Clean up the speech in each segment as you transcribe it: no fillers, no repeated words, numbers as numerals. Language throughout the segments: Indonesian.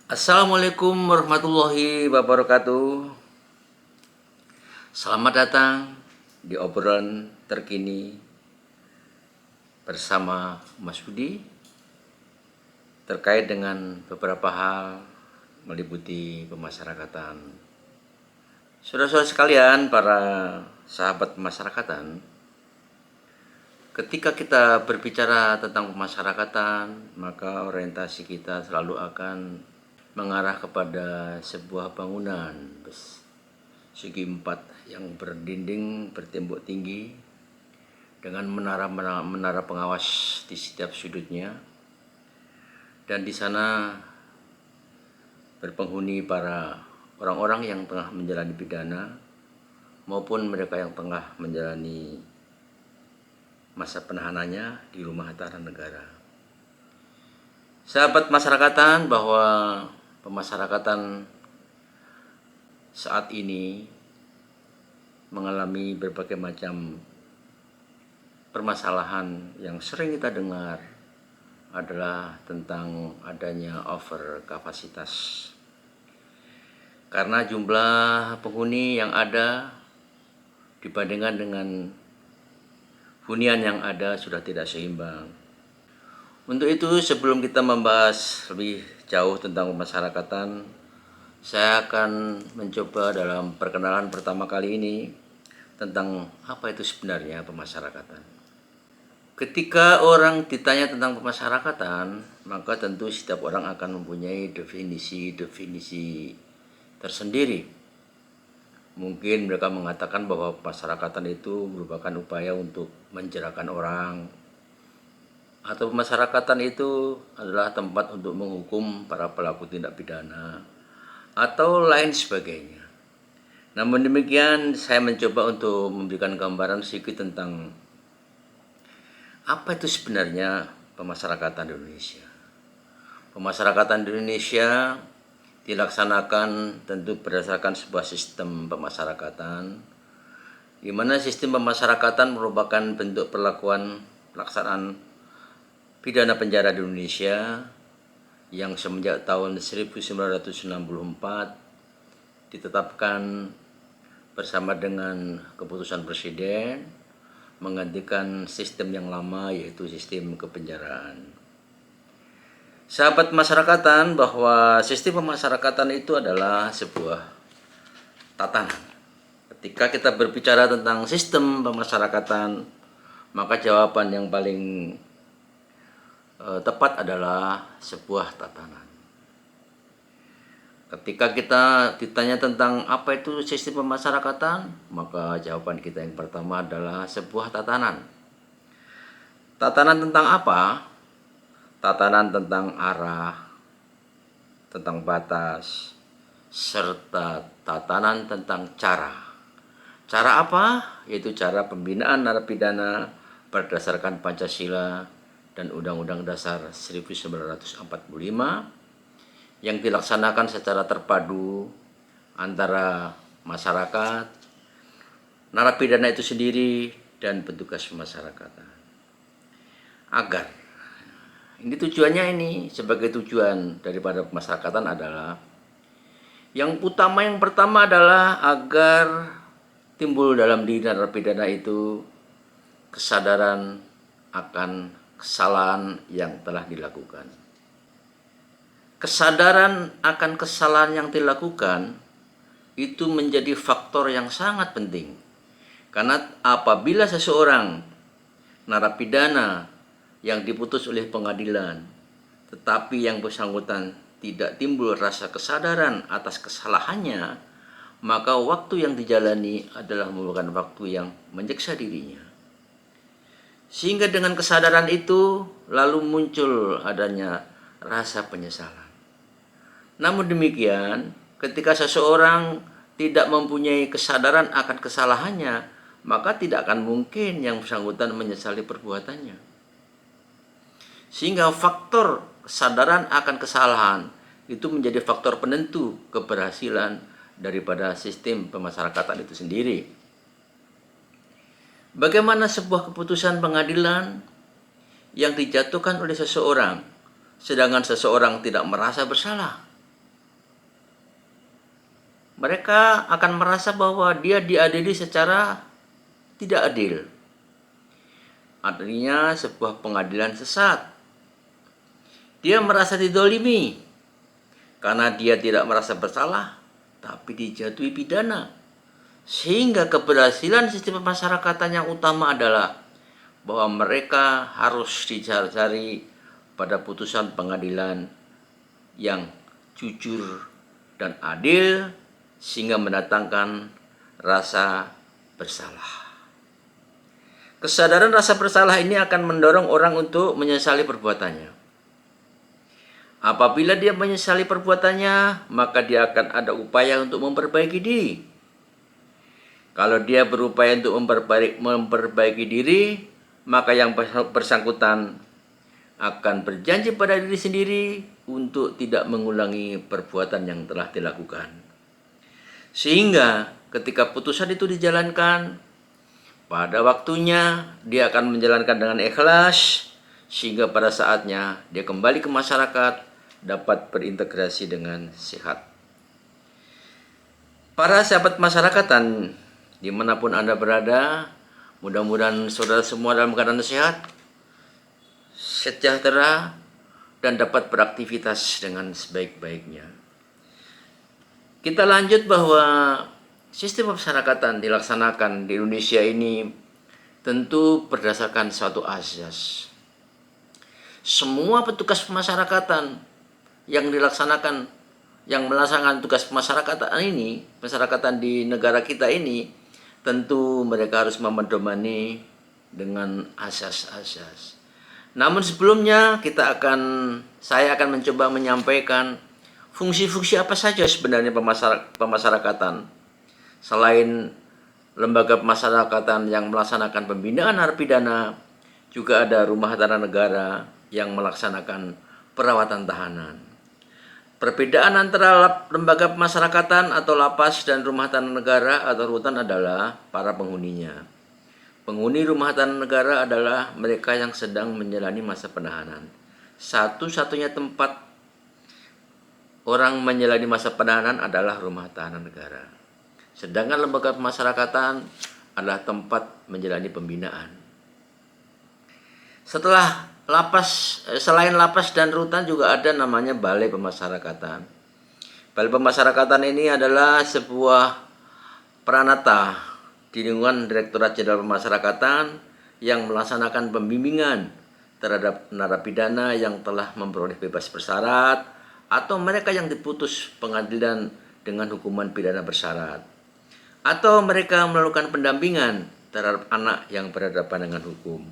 Assalamualaikum warahmatullahi wabarakatuh. Selamat datang di obrolan terkini bersama Mas Budi terkait dengan beberapa hal meliputi pemasyarakatan. Saudara-saudara sekalian, para sahabat pemasyarakatan, ketika kita berbicara tentang pemasyarakatan, maka orientasi kita selalu akan mengarah kepada sebuah bangunan segi empat yang berdinding bertembok tinggi dengan menara pengawas di setiap sudutnya, dan di sana berpenghuni para orang-orang yang tengah menjalani pidana maupun mereka yang tengah menjalani masa penahanannya di rumah tahanan negara. Sahabat masyarakatan, bahwa pemasyarakatan saat ini mengalami berbagai macam permasalahan. Yang sering kita dengar adalah tentang adanya over kapasitas, karena jumlah penghuni yang ada dibandingkan dengan hunian yang ada sudah tidak seimbang. Untuk itu, sebelum kita membahas lebih jauh tentang pemasyarakatan, saya akan mencoba dalam perkenalan pertama kali ini tentang apa itu sebenarnya pemasyarakatan. Ketika orang ditanya tentang pemasyarakatan, maka tentu setiap orang akan mempunyai definisi tersendiri. Mungkin mereka mengatakan bahwa pemasyarakatan itu merupakan upaya untuk menjerakan orang, atau pemasyarakatan itu adalah tempat untuk menghukum para pelaku tindak pidana, atau lain sebagainya. Namun demikian, saya mencoba untuk memberikan gambaran sedikit tentang apa itu sebenarnya pemasyarakatan di Indonesia. Pemasyarakatan di Indonesia dilaksanakan tentu berdasarkan sebuah sistem pemasyarakatan, di mana sistem pemasyarakatan merupakan bentuk pelaksanaan pidana penjara di Indonesia yang semenjak tahun 1964 ditetapkan bersama dengan keputusan Presiden menggantikan sistem yang lama, yaitu sistem kepenjaraan. Sahabat masyarakatan, bahwa sistem pemasyarakatan itu adalah sebuah tatanan. Ketika kita berbicara tentang sistem pemasyarakatan, maka jawaban yang paling tepat adalah sebuah tatanan. Ketika kita ditanya tentang apa itu sistem pemasyarakatan, maka jawaban kita yang pertama adalah sebuah tatanan. Tatanan tentang apa? Tatanan tentang arah, tentang batas, serta tatanan tentang cara. Cara apa? Yaitu cara pembinaan narapidana berdasarkan Pancasila dan Undang-Undang Dasar 1945 yang dilaksanakan secara terpadu antara masyarakat, narapidana itu sendiri, dan petugas pemasyarakatan. Agar ini tujuannya, ini sebagai tujuan daripada pemasyarakatan adalah yang pertama adalah agar timbul dalam diri narapidana itu kesadaran akan kesalahan yang telah dilakukan. Kesadaran akan kesalahan yang dilakukan itu menjadi faktor yang sangat penting, karena apabila seseorang narapidana yang diputus oleh pengadilan, tetapi yang bersangkutan tidak timbul rasa kesadaran atas kesalahannya, maka waktu yang dijalani adalah merupakan waktu yang menyiksa dirinya. Sehingga dengan kesadaran itu lalu muncul adanya rasa penyesalan. Namun demikian, ketika seseorang tidak mempunyai kesadaran akan kesalahannya, maka tidak akan mungkin yang bersangkutan menyesali perbuatannya. Sehingga faktor kesadaran akan kesalahan itu menjadi faktor penentu keberhasilan daripada sistem pemasyarakatan itu sendiri. Bagaimana sebuah keputusan pengadilan yang dijatuhkan oleh seseorang, sedangkan seseorang tidak merasa bersalah, mereka akan merasa bahwa dia diadili secara tidak adil. Artinya sebuah pengadilan sesat. Dia merasa didolimi karena dia tidak merasa bersalah, tapi dijatuhi pidana. Sehingga keberhasilan sistem pemasarakatan yang utama adalah bahwa mereka harus dicari pada putusan pengadilan yang jujur dan adil sehingga mendatangkan rasa bersalah. Kesadaran rasa bersalah ini akan mendorong orang untuk menyesali perbuatannya. Apabila dia menyesali perbuatannya, maka dia akan ada upaya untuk memperbaiki diri. Kalau dia berupaya untuk memperbaiki diri, maka yang bersangkutan akan berjanji pada diri sendiri untuk tidak mengulangi perbuatan yang telah dilakukan. Sehingga ketika putusan itu dijalankan, pada waktunya dia akan menjalankan dengan ikhlas, sehingga pada saatnya dia kembali ke masyarakat dapat berintegrasi dengan sehat. Para sahabat masyarakatan, dimanapun Anda berada, mudah-mudahan saudara semua dalam keadaan sehat, sejahtera, dan dapat beraktivitas dengan sebaik-baiknya. Kita lanjut bahwa sistem pemasyarakatan dilaksanakan di Indonesia ini tentu berdasarkan suatu azas. Semua petugas pemasyarakatan yang melaksanakan tugas pemasyarakatan ini, pemasyarakatan di negara kita ini, tentu mereka harus memedomani dengan asas-asas. Namun sebelumnya saya akan mencoba menyampaikan fungsi-fungsi apa saja sebenarnya pemasyarakatan. Selain lembaga pemasyarakatan yang melaksanakan pembinaan narapidana, juga ada rumah tahanan negara yang melaksanakan perawatan tahanan. Perbedaan antara lembaga pemasyarakatan atau lapas dan rumah tahanan negara atau rutan adalah para penghuninya. Penghuni rumah tahanan negara adalah mereka yang sedang menjalani masa penahanan. Satu-satunya tempat orang menjalani masa penahanan adalah rumah tahanan negara. Sedangkan lembaga pemasyarakatan adalah tempat menjalani pembinaan. Selain lapas dan rutan juga ada namanya balai pemasyarakatan. Balai pemasyarakatan ini adalah sebuah peranata di lingkungan Direktorat Jenderal Pemasyarakatan yang melaksanakan pembimbingan terhadap narapidana yang telah memperoleh bebas bersyarat atau mereka yang diputus pengadilan dengan hukuman pidana bersyarat, atau mereka melakukan pendampingan terhadap anak yang berhadapan dengan hukum.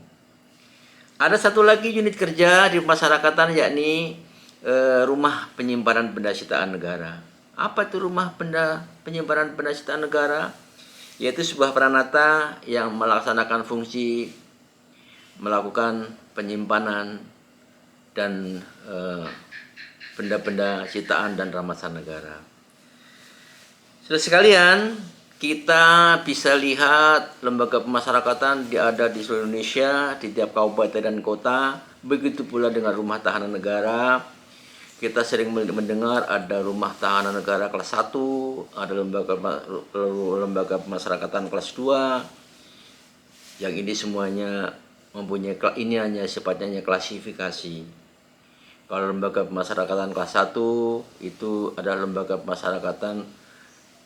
Ada satu lagi unit kerja di pemasyarakatan, yakni rumah penyimpanan benda sitaan negara. Apa itu rumah penyimpanan benda sitaan negara? Yaitu sebuah peranata yang melaksanakan fungsi melakukan penyimpanan dan benda-benda sitaan dan rampasan negara. Saudara sekalian, kita bisa lihat lembaga pemasyarakatan ada di seluruh Indonesia, di tiap kabupaten dan kota. Begitu pula dengan rumah tahanan negara. Kita sering mendengar ada rumah tahanan negara kelas 1, ada lembaga pemasyarakatan kelas 2. Yang ini semuanya ini hanya sifatnya klasifikasi. Kalau lembaga pemasyarakatan kelas 1 itu adalah lembaga pemasyarakatan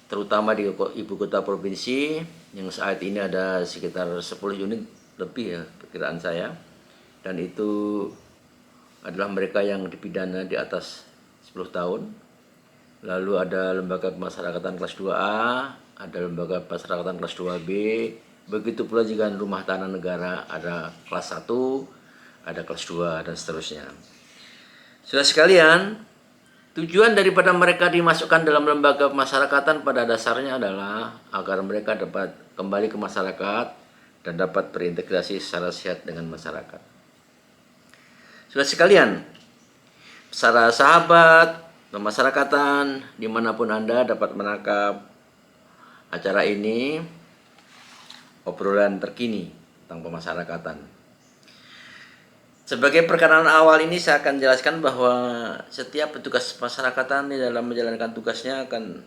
terutama di ibu kota provinsi, yang saat ini ada sekitar 10 unit lebih ya perkiraan saya, dan itu adalah mereka yang dipidana di atas 10 tahun. Lalu ada lembaga pemasyarakatan kelas 2A, ada lembaga pemasyarakatan kelas 2B, begitu pula juga rumah tahanan negara ada kelas 1, ada kelas 2, dan seterusnya. Saudara sekalian, tujuan daripada mereka dimasukkan dalam lembaga pemasyarakatan pada dasarnya adalah agar mereka dapat kembali ke masyarakat dan dapat berintegrasi secara sehat dengan masyarakat. Saudara sekalian, para sahabat pemasyarakatan dimanapun Anda dapat menangkap acara ini, obrolan terkini tentang pemasyarakatan. Sebagai perkenalan awal ini saya akan jelaskan bahwa setiap petugas pemasyarakatan di dalam menjalankan tugasnya akan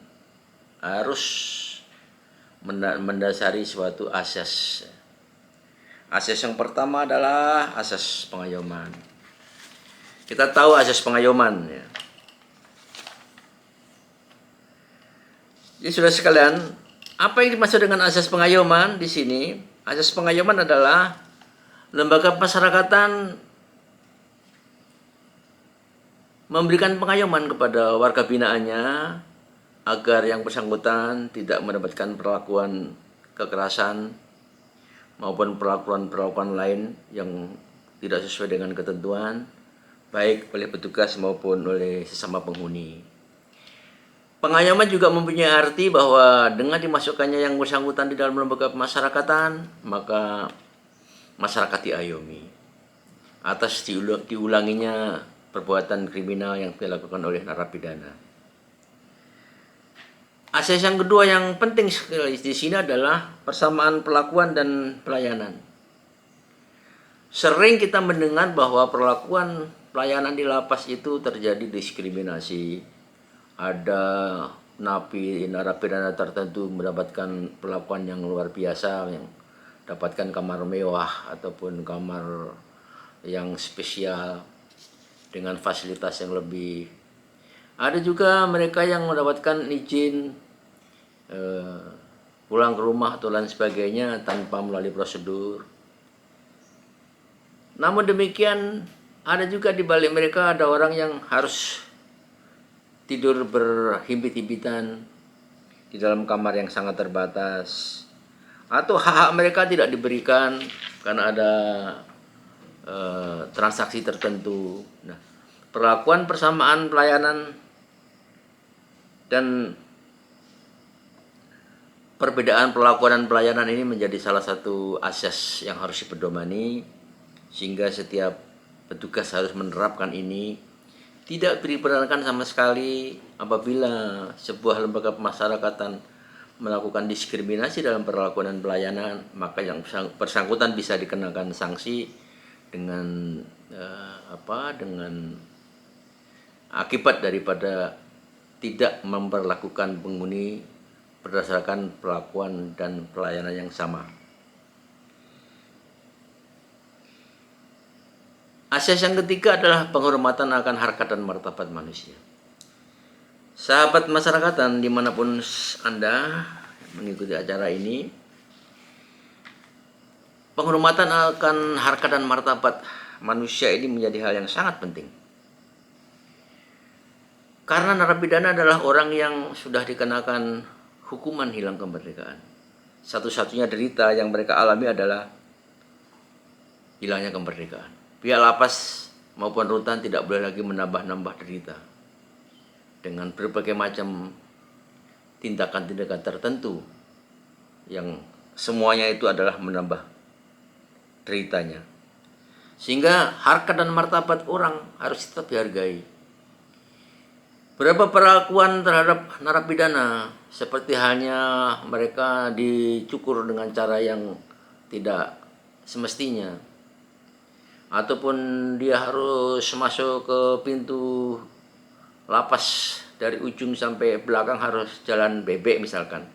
harus mendasari suatu asas. Asas yang pertama adalah asas pengayoman. Kita tahu asas pengayoman ya. Jadi sudah sekalian, apa yang dimaksud dengan asas pengayoman di sini? Asas pengayoman adalah lembaga pemasyarakatan memberikan pengayoman kepada warga binaannya agar yang bersangkutan tidak mendapatkan perlakuan kekerasan maupun perlakuan lain yang tidak sesuai dengan ketentuan, baik oleh petugas maupun oleh sesama penghuni. Pengayoman juga mempunyai arti bahwa dengan dimasukkannya yang bersangkutan di dalam lembaga pemasyarakatan, maka masyarakat diayomi atas diulanginya perbuatan kriminal yang dilakukan oleh narapidana. Asas yang kedua yang penting sekali di sini adalah persamaan perlakuan dan pelayanan. Sering kita mendengar bahwa perlakuan pelayanan di lapas itu terjadi diskriminasi. Ada narapidana tertentu mendapatkan perlakuan yang luar biasa, yang dapatkan kamar mewah ataupun kamar yang spesial dengan fasilitas yang lebih. Ada juga mereka yang mendapatkan izin pulang ke rumah atau lain sebagainya tanpa melalui prosedur. Namun demikian, ada juga di balik mereka ada orang yang harus tidur berhimpit-himpitan di dalam kamar yang sangat terbatas, atau hak-hak mereka tidak diberikan karena ada transaksi tertentu. Nah, perlakuan persamaan pelayanan dan perbedaan perlakuan dan pelayanan ini menjadi salah satu asas yang harus dipedomani, sehingga setiap petugas harus menerapkan ini. Tidak diperkenankan sama sekali apabila sebuah lembaga pemasyarakatan melakukan diskriminasi dalam perlakuan dan pelayanan, maka yang bersangkutan bisa dikenakan sanksi dengan dengan akibat daripada tidak memperlakukan penghuni berdasarkan perlakuan dan pelayanan yang sama. Asas yang ketiga adalah penghormatan akan harkat dan martabat manusia. Sahabat masyarakatan dimanapun Anda mengikuti acara ini, penghormatan akan harkat dan martabat manusia ini menjadi hal yang sangat penting. Karena narapidana adalah orang yang sudah dikenakan hukuman hilang kemerdekaan. Satu-satunya derita yang mereka alami adalah hilangnya kemerdekaan. Pihak lapas maupun rutan tidak boleh lagi menambah-nambah derita dengan berbagai macam tindakan-tindakan tertentu yang semuanya itu adalah menambah deritanya. Sehingga harkat dan martabat orang harus tetap dihargai. Berapa perlakuan terhadap narapidana, seperti halnya mereka dicukur dengan cara yang tidak semestinya, ataupun dia harus masuk ke pintu lapas dari ujung sampai belakang harus jalan bebek misalkan,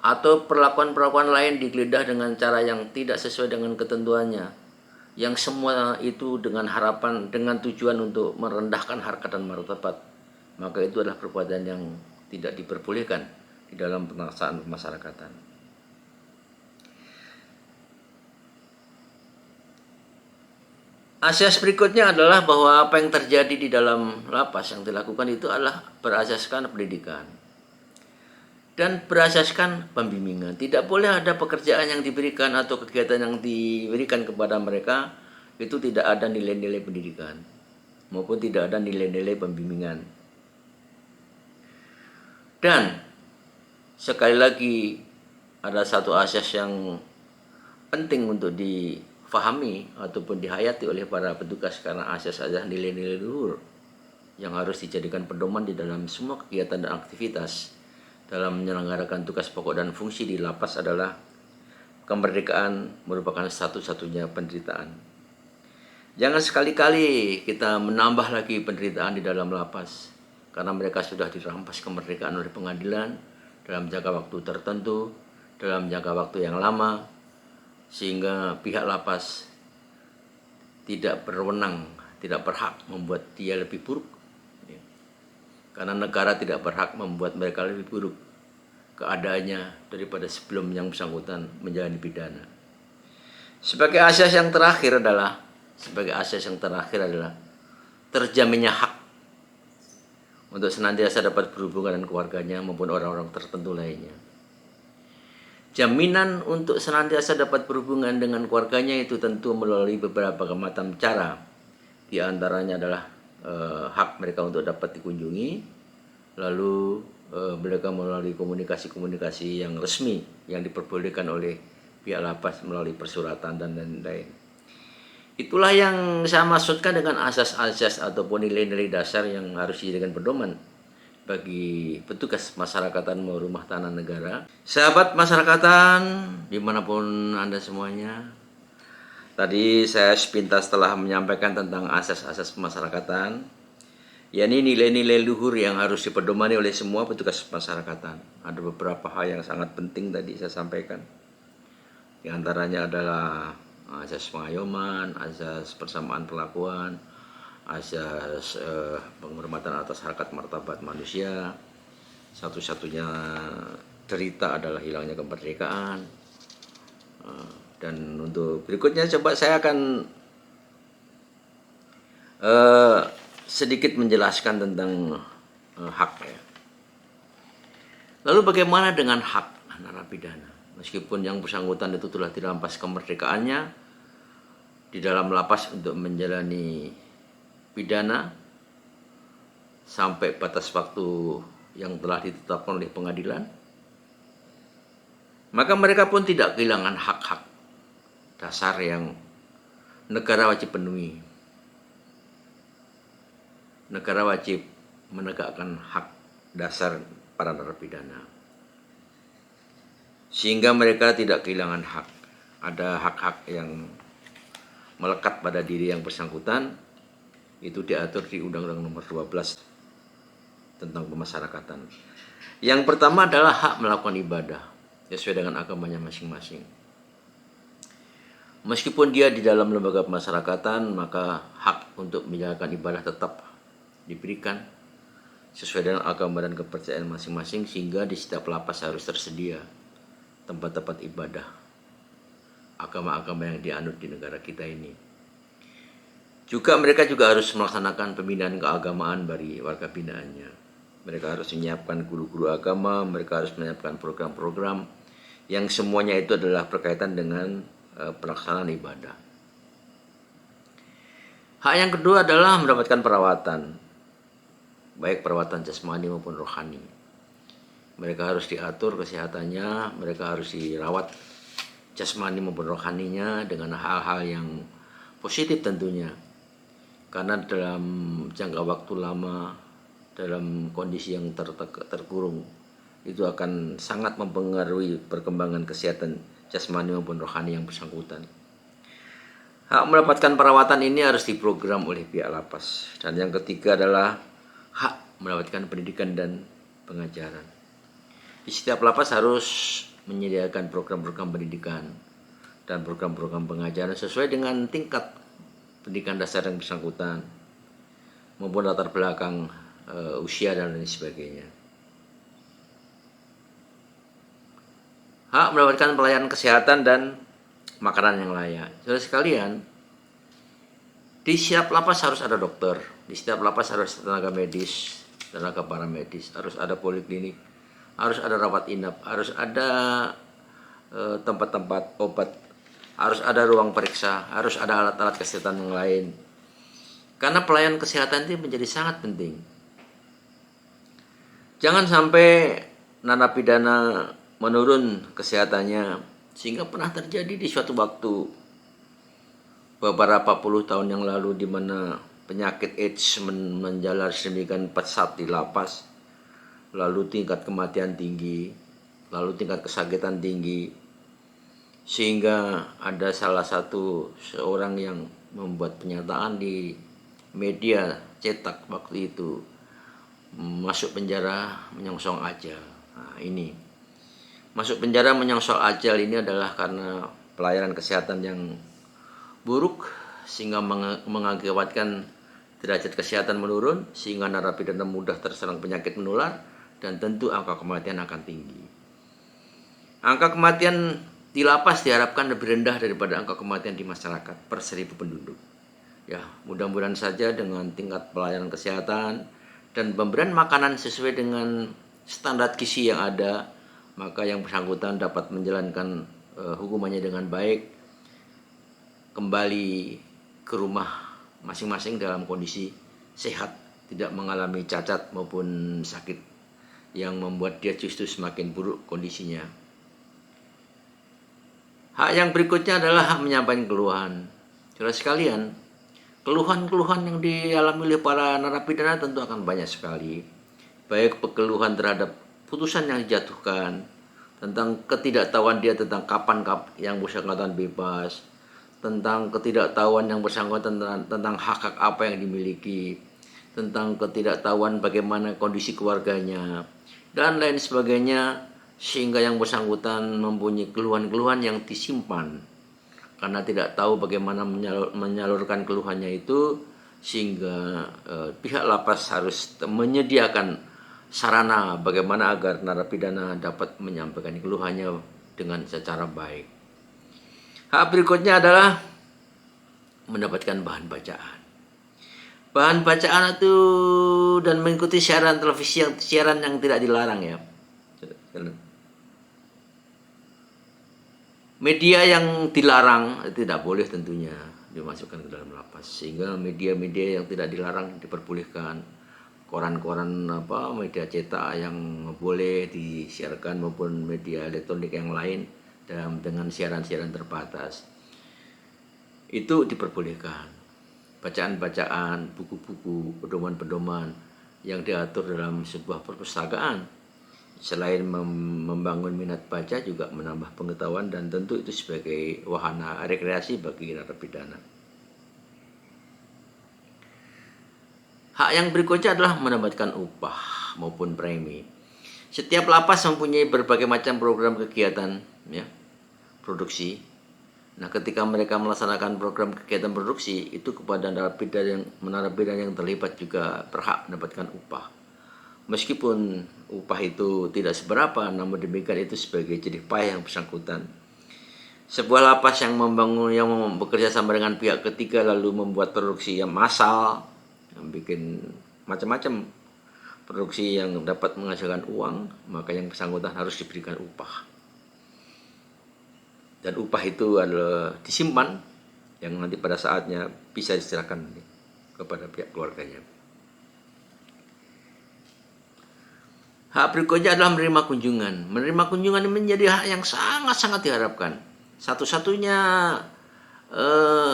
atau perlakuan-perlakuan lain digeledah dengan cara yang tidak sesuai dengan ketentuannya, yang semua itu dengan harapan, dengan tujuan untuk merendahkan harkat dan martabat, maka itu adalah perbuatan yang tidak diperbolehkan di dalam pelaksanaan pemasyarakatan. Asas berikutnya adalah bahwa apa yang terjadi di dalam lapas yang dilakukan itu adalah berasaskan pendidikan dan berasaskan pembimbingan. Tidak boleh ada pekerjaan yang diberikan atau kegiatan yang diberikan kepada mereka itu tidak ada nilai-nilai pendidikan maupun tidak ada nilai-nilai pembimbingan. Dan sekali lagi ada satu asas yang penting untuk difahami ataupun dihayati oleh para petugas, karena asas adalah nilai-nilai luhur yang harus dijadikan pedoman di dalam semua kegiatan dan aktivitas dalam menyelenggarakan tugas pokok dan fungsi di lapas adalah kemerdekaan merupakan satu-satunya penderitaan. Jangan sekali-kali kita menambah lagi penderitaan di dalam lapas karena mereka sudah dirampas kemerdekaan oleh pengadilan dalam jangka waktu tertentu, dalam jangka waktu yang lama, sehingga pihak lapas tidak berwenang, tidak berhak membuat dia lebih buruk. Karena negara tidak berhak membuat mereka lebih buruk keadaannya daripada sebelum yang bersangkutan menjalani pidana. Sebagai asas yang terakhir adalah terjaminnya hak untuk senantiasa dapat berhubungan dengan keluarganya maupun orang-orang tertentu lainnya. Jaminan untuk senantiasa dapat berhubungan dengan keluarganya itu tentu melalui beberapa macam cara. Di antaranya adalah hak mereka untuk dapat dikunjungi, lalu mereka melalui komunikasi-komunikasi yang resmi yang diperbolehkan oleh pihak lapas melalui persuratan dan lain-lain. Itulah yang saya maksudkan dengan asas-asas ataupun nilai-nilai dasar yang harus dijadikan pedoman bagi petugas masyarakatan maupun rumah tahanan negara. Sahabat masyarakatan dimanapun Anda semuanya, tadi saya sepintas telah menyampaikan tentang asas-asas pemasyarakatan, yakni nilai-nilai luhur yang harus dipedomani oleh semua petugas masyarakatan. Ada beberapa hal yang sangat penting tadi saya sampaikan. Di antaranya adalah asas pengayoman, asas persamaan perlakuan, asas penghormatan atas harkat martabat manusia. Satu-satunya derita adalah hilangnya kemerdekaan. Dan untuk berikutnya coba saya akan sedikit menjelaskan tentang hak ya. Lalu bagaimana dengan hak narapidana? Meskipun yang bersangkutan itu telah dirampas kemerdekaannya di dalam lapas untuk menjalani pidana sampai batas waktu yang telah ditetapkan oleh pengadilan, maka mereka pun tidak kehilangan hak-hak dasar yang negara wajib penuhi. Negara wajib menegakkan hak dasar para narapidana, sehingga mereka tidak kehilangan hak. Ada hak-hak yang melekat pada diri yang bersangkutan, itu diatur di Undang-Undang Nomor 12 tentang pemasyarakatan. Yang pertama adalah hak melakukan ibadah sesuai dengan agamanya masing-masing. Meskipun dia di dalam lembaga pemasyarakatan, maka hak untuk menjalankan ibadah tetap diberikan sesuai dengan agama dan kepercayaan masing-masing, sehingga di setiap lapas harus tersedia tempat-tempat ibadah agama-agama yang dianut di negara kita ini. Juga mereka juga harus melaksanakan pembinaan keagamaan bagi warga binaannya. Mereka harus menyiapkan guru-guru agama, mereka harus menyiapkan program-program yang semuanya itu adalah berkaitan dengan pelaksanaan ibadah. Hak yang kedua adalah mendapatkan perawatan, baik perawatan jasmani maupun rohani. Mereka harus diatur kesehatannya, mereka harus dirawat jasmani maupun rohaninya dengan hal-hal yang positif tentunya. Karena dalam jangka waktu lama, dalam kondisi yang terkurung, itu akan sangat mempengaruhi perkembangan kesehatan jasmani maupun rohani yang bersangkutan. Hak mendapatkan perawatan ini harus diprogram oleh pihak lapas. Dan yang ketiga adalah hak mendapatkan pendidikan dan pengajaran. Di setiap lapas harus menyediakan program-program pendidikan dan program-program pengajaran sesuai dengan tingkat pendidikan dasar yang bersangkutan maupun latar belakang usia dan lain sebagainya. Hak mendapatkan pelayanan kesehatan dan makanan yang layak. Saudara sekalian, di setiap lapas harus ada dokter, di setiap lapas harus ada tenaga medis, tenaga paramedis, harus ada poliklinik, harus ada rawat inap, harus ada tempat-tempat obat, harus ada ruang periksa, harus ada alat-alat kesehatan yang lain. Karena pelayanan kesehatan itu menjadi sangat penting. Jangan sampai narapidana menurun kesehatannya, sehingga pernah terjadi di suatu waktu beberapa puluh tahun yang lalu di mana penyakit AIDS menjalar sedemikian pesat di lapas, lalu tingkat kematian tinggi, lalu tingkat kesakitan tinggi, sehingga ada salah satu seorang yang membuat pernyataan di media cetak waktu itu, masuk penjara menyongsong aja. Nah, ini masuk penjara menyongsong ajal ini adalah karena pelayanan kesehatan yang buruk sehingga mengakibatkan derajat kesehatan menurun sehingga narapidana mudah terserang penyakit menular dan tentu angka kematian akan tinggi. Angka kematian di lapas diharapkan lebih rendah daripada angka kematian di masyarakat per 1.000 penduduk. Ya, mudah-mudahan saja dengan tingkat pelayanan kesehatan dan pemberian makanan sesuai dengan standar gizi yang ada, maka yang bersangkutan dapat menjalankan hukumannya dengan baik, kembali ke rumah masing-masing dalam kondisi sehat, tidak mengalami cacat maupun sakit yang membuat dia justru semakin buruk kondisinya. Hak yang berikutnya adalah hak menyampaikan keluhan. Saudara sekalian, keluhan-keluhan yang dialami oleh para narapidana tentu akan banyak sekali. Baik keluhan terhadap putusan yang dijatuhkan, tentang ketidaktahuan dia tentang kapan yang bersangkutan bebas, tentang ketidaktahuan yang bersangkutan tentang hak-hak apa yang dimiliki, tentang ketidaktahuan bagaimana kondisi keluarganya, dan lain sebagainya, sehingga yang bersangkutan mempunyai keluhan-keluhan yang disimpan karena tidak tahu bagaimana menyalurkan keluhannya itu, sehingga pihak lapas harus menyediakan sarana bagaimana agar narapidana dapat menyampaikan keluhannya dengan secara baik. Hak berikutnya adalah mendapatkan bahan bacaan. Bahan bacaan itu dan mengikuti siaran televisi siaran yang tidak dilarang ya. Media yang dilarang tidak boleh tentunya dimasukkan ke dalam lapas, sehingga media-media yang tidak dilarang diperbolehkan. Koran-koran media cetak yang boleh disiarkan maupun media elektronik yang lain dengan siaran-siaran terbatas itu diperbolehkan. Bacaan-bacaan, buku-buku, pedoman-pedoman yang diatur dalam sebuah perpustakaan, selain membangun minat baca juga menambah pengetahuan dan tentu itu sebagai wahana rekreasi bagi narapidana. Hak yang berikutnya adalah mendapatkan upah maupun premi. Setiap lapas mempunyai berbagai macam program kegiatan ya, produksi. Nah, ketika mereka melaksanakan program kegiatan produksi itu kepada narapidana yang terlibat juga berhak mendapatkan upah. Meskipun upah itu tidak seberapa, namun demikian itu sebagai jerih payah yang bersangkutan. Sebuah lapas yang bekerja sama dengan pihak ketiga lalu membuat produksi yang massal, yang bikin macam-macam produksi yang dapat menghasilkan uang, maka yang bersangkutan harus diberikan upah. Dan upah itu adalah disimpan yang nanti pada saatnya bisa diserahkan kepada pihak keluarganya. Hak berikutnya adalah menerima kunjungan. Menerima kunjungan menjadi hak yang sangat-sangat diharapkan. Satu-satunya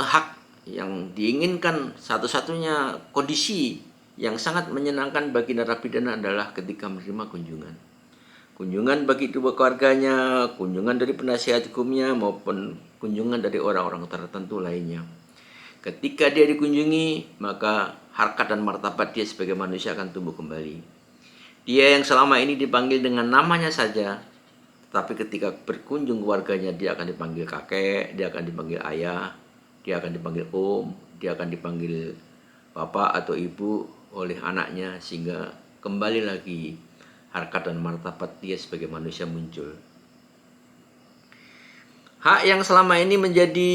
hak yang diinginkan, satu-satunya kondisi yang sangat menyenangkan bagi narapidana adalah ketika menerima kunjungan. Kunjungan bagi dua keluarganya, kunjungan dari penasihat hukumnya maupun kunjungan dari orang-orang tertentu lainnya. Ketika dia dikunjungi, maka harkat dan martabat dia sebagai manusia akan tumbuh kembali. Dia yang selama ini dipanggil dengan namanya saja, tapi ketika berkunjung keluarganya dia akan dipanggil kakek, dia akan dipanggil ayah, dia akan dipanggil om, dia akan dipanggil bapak atau ibu oleh anaknya, sehingga kembali lagi harkat dan martabat dia sebagai manusia muncul. Hak yang selama ini menjadi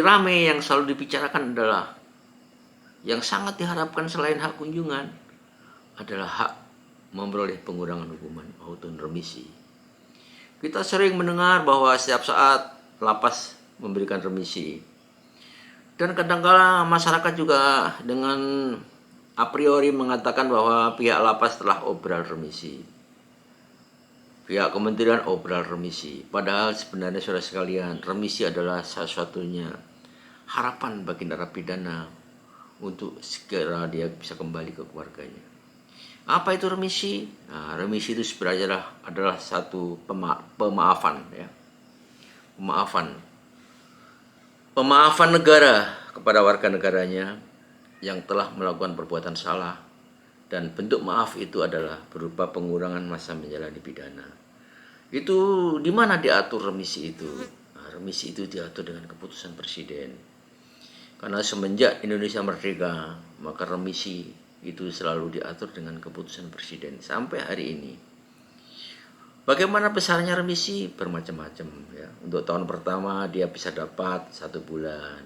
ramai yang selalu dibicarakan adalah yang sangat diharapkan selain hak kunjungan adalah hak memperoleh pengurangan hukuman atau remisi. Kita sering mendengar bahwa setiap saat lapas memberikan remisi. Dan kadang-kala masyarakat juga dengan a priori mengatakan bahwa pihak lapas telah obral remisi. Pihak kementerian obral remisi. Padahal sebenarnya saudara sekalian, remisi adalah satu-satunya harapan bagi narapidana untuk segera dia bisa kembali ke keluarganya. Apa itu remisi? Nah, remisi itu sebenarnya adalah satu pemaafan ya. Pemaafan negara kepada warga negaranya yang telah melakukan perbuatan salah dan bentuk maaf itu adalah berupa pengurangan masa menjalani pidana. Itu di mana diatur remisi itu? Nah, remisi itu diatur dengan keputusan presiden. Karena semenjak Indonesia merdeka, maka remisi itu selalu diatur dengan keputusan presiden sampai hari ini. Bagaimana besarnya remisi? Bermacam-macam ya. Untuk tahun pertama dia bisa dapat 1 bulan.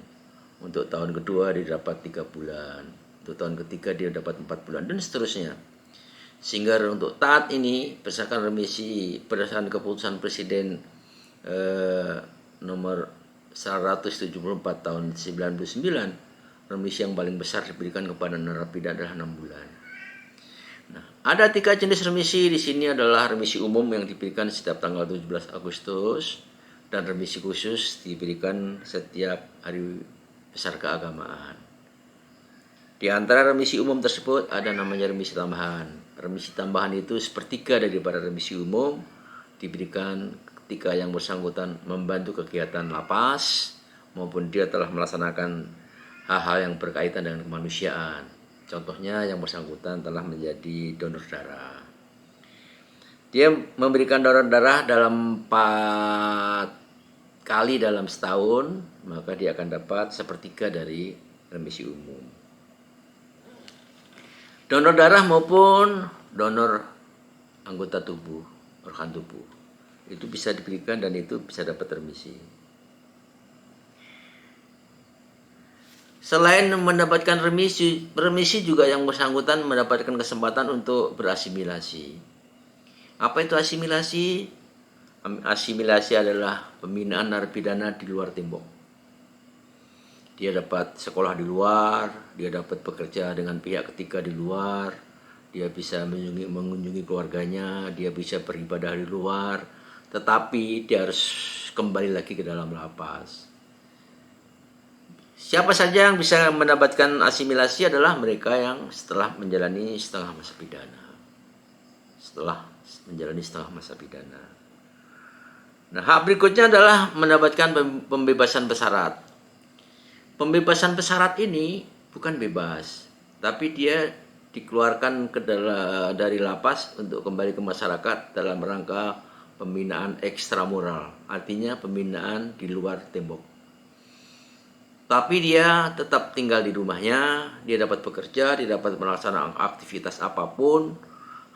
Untuk tahun kedua dia dapat 3 bulan. Untuk tahun ketiga dia dapat 4 bulan dan seterusnya. Sehingga untuk taat ini berdasarkan remisi berdasarkan keputusan presiden nomor 174 tahun 99, remisi yang paling besar diberikan kepada narapidana adalah 6 bulan. Nah, ada 3 jenis remisi. Di sini adalah remisi umum yang diberikan setiap tanggal 17 Agustus dan remisi khusus diberikan setiap hari besar keagamaan. Di antara remisi umum tersebut ada namanya remisi tambahan. Remisi tambahan itu sepertiga daripada remisi umum diberikan ketika yang bersangkutan membantu kegiatan lapas maupun dia telah melaksanakan hal-hal yang berkaitan dengan kemanusiaan. Contohnya yang bersangkutan telah menjadi donor darah. Dia memberikan donor darah dalam 4 kali dalam setahun, maka dia akan dapat sepertiga dari remisi umum. Donor darah maupun donor anggota tubuh, organ tubuh, itu bisa diberikan dan itu bisa dapat remisi. Selain mendapatkan remisi juga yang bersangkutan mendapatkan kesempatan untuk berasimilasi. Apa itu asimilasi? Asimilasi adalah pembinaan narapidana di luar tembok. Dia dapat sekolah di luar, dia dapat bekerja dengan pihak ketiga di luar, dia bisa mengunjungi keluarganya, dia bisa beribadah di luar, tetapi dia harus kembali lagi ke dalam lapas. Siapa saja yang bisa mendapatkan asimilasi adalah mereka yang setelah menjalani setengah masa pidana. Setelah menjalani setengah masa pidana. Nah, hak berikutnya adalah mendapatkan pembebasan bersyarat. Pembebasan bersyarat ini bukan bebas, tapi dia dikeluarkan dari lapas untuk kembali ke masyarakat dalam rangka pembinaan ekstramural, artinya pembinaan di luar tembok. Tapi dia tetap tinggal di rumahnya, dia dapat bekerja, dia dapat melaksanakan aktivitas apapun,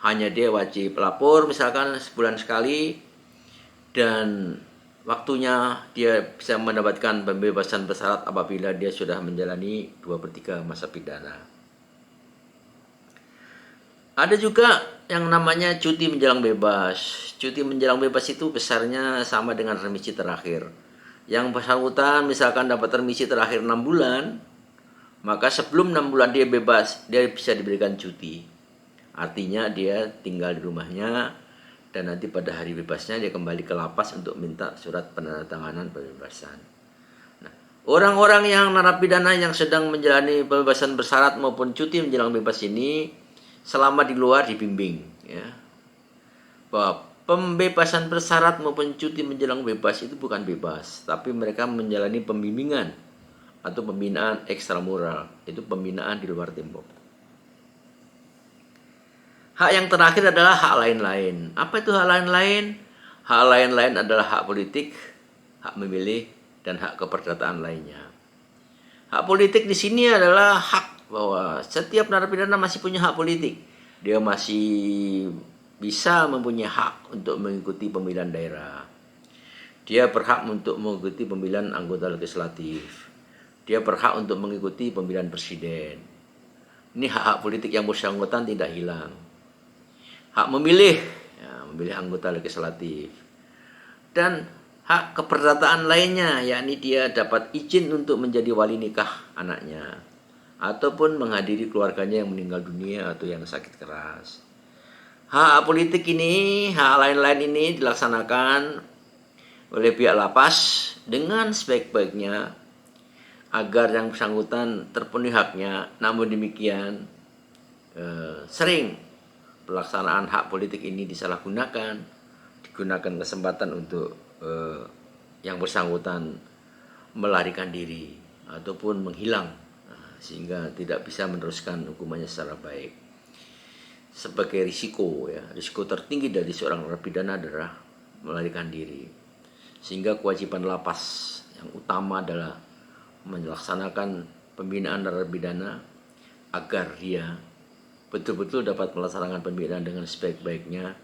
hanya dia wajib lapor misalkan sebulan sekali, dan waktunya dia bisa mendapatkan pembebasan bersyarat apabila dia sudah menjalani 2/3 masa pidana. Ada juga yang namanya cuti menjelang bebas. Cuti menjelang bebas itu besarnya sama dengan remisi terakhir. Yang bersangkutan misalkan dapat remisi terakhir 6 bulan, maka sebelum 6 bulan dia bebas, dia bisa diberikan cuti. Artinya dia tinggal di rumahnya dan nanti pada hari bebasnya dia kembali ke lapas untuk minta surat penandatanganan pembebasan. Nah, orang-orang yang narapidana yang sedang menjalani pembebasan bersyarat maupun cuti menjelang bebas ini selama di luar dibimbing ya. Bahwa pembebasan bersyarat maupun cuti menjelang bebas itu bukan bebas, tapi mereka menjalani pembimbingan atau pembinaan ekstramural, itu pembinaan di luar tembok. Hak yang terakhir adalah hak lain-lain. Apa itu hak lain-lain? Hak lain-lain adalah hak politik, hak memilih, dan hak keperdataan lainnya. Hak politik di sini adalah hak bahwa setiap narapidana masih punya hak politik. Dia masih bisa mempunyai hak untuk mengikuti pemilihan daerah. Dia berhak untuk mengikuti pemilihan anggota legislatif. Dia berhak untuk mengikuti pemilihan presiden. Ini hak-hak politik yang bersangkutan tidak hilang. Hak memilih, ya, memilih anggota legislatif. Dan hak keperdataan lainnya, yakni dia dapat izin untuk menjadi wali nikah anaknya, ataupun menghadiri keluarganya yang meninggal dunia atau yang sakit keras. Hak politik ini, hak lain-lain ini dilaksanakan oleh pihak lapas dengan sebaik-baiknya agar yang bersangkutan terpenuhi haknya. Namun demikian sering pelaksanaan hak politik ini disalahgunakan, digunakan kesempatan untuk yang bersangkutan melarikan diri ataupun menghilang, sehingga tidak bisa meneruskan hukumannya secara baik. sebagai risiko ya. Risiko tertinggi dari seorang narapidana adalah melarikan diri. Sehingga kewajiban lapas yang utama adalah melaksanakan pembinaan narapidana agar dia betul-betul dapat melaksanakan pembinaan dengan sebaik-baiknya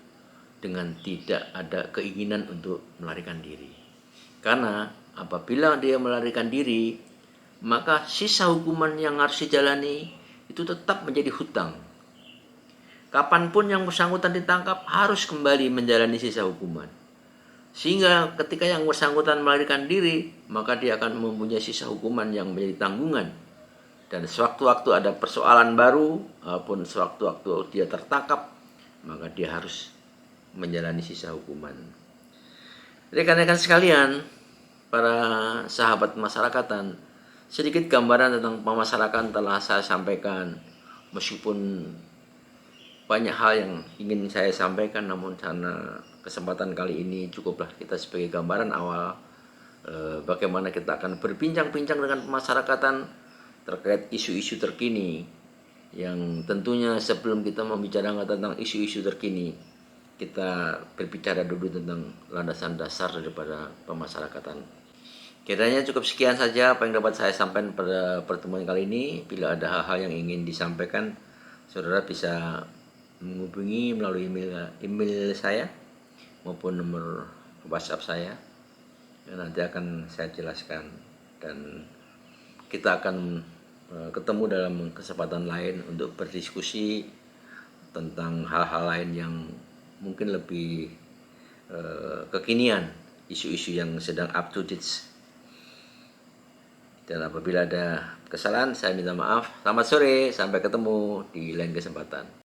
dengan tidak ada keinginan untuk melarikan diri. Karena apabila dia melarikan diri, maka sisa hukuman yang harus dijalani itu tetap menjadi hutang. Kapanpun yang bersangkutan ditangkap harus kembali menjalani sisa hukuman. Sehingga ketika yang bersangkutan melarikan diri, maka dia akan mempunyai sisa hukuman yang menjadi tanggungan. Dan sewaktu-waktu ada persoalan baru, maupun sewaktu-waktu dia tertangkap, maka dia harus menjalani sisa hukuman. Rekan-rekan sekalian, para sahabat masyarakatan, sedikit gambaran tentang pemasyarakatan telah saya sampaikan. Meskipun banyak hal yang ingin saya sampaikan, namun karena kesempatan kali ini cukuplah kita sebagai gambaran awal bagaimana kita akan berbincang-bincang dengan pemasyarakatan terkait isu-isu terkini, yang tentunya sebelum kita membicarakan tentang isu-isu terkini, kita berbicara dulu tentang landasan dasar daripada pemasyarakatan. Kiranya cukup sekian saja apa yang dapat saya sampaikan pada pertemuan kali ini. Bila ada hal-hal yang ingin disampaikan, saudara bisa menghubungi melalui email saya maupun nomor WhatsApp saya. Nanti akan saya jelaskan, dan kita akan ketemu dalam kesempatan lain untuk berdiskusi tentang hal-hal lain yang mungkin lebih kekinian, isu-isu yang sedang up to date. Dan apabila ada kesalahan, saya minta maaf. Selamat sore, sampai ketemu di lain kesempatan.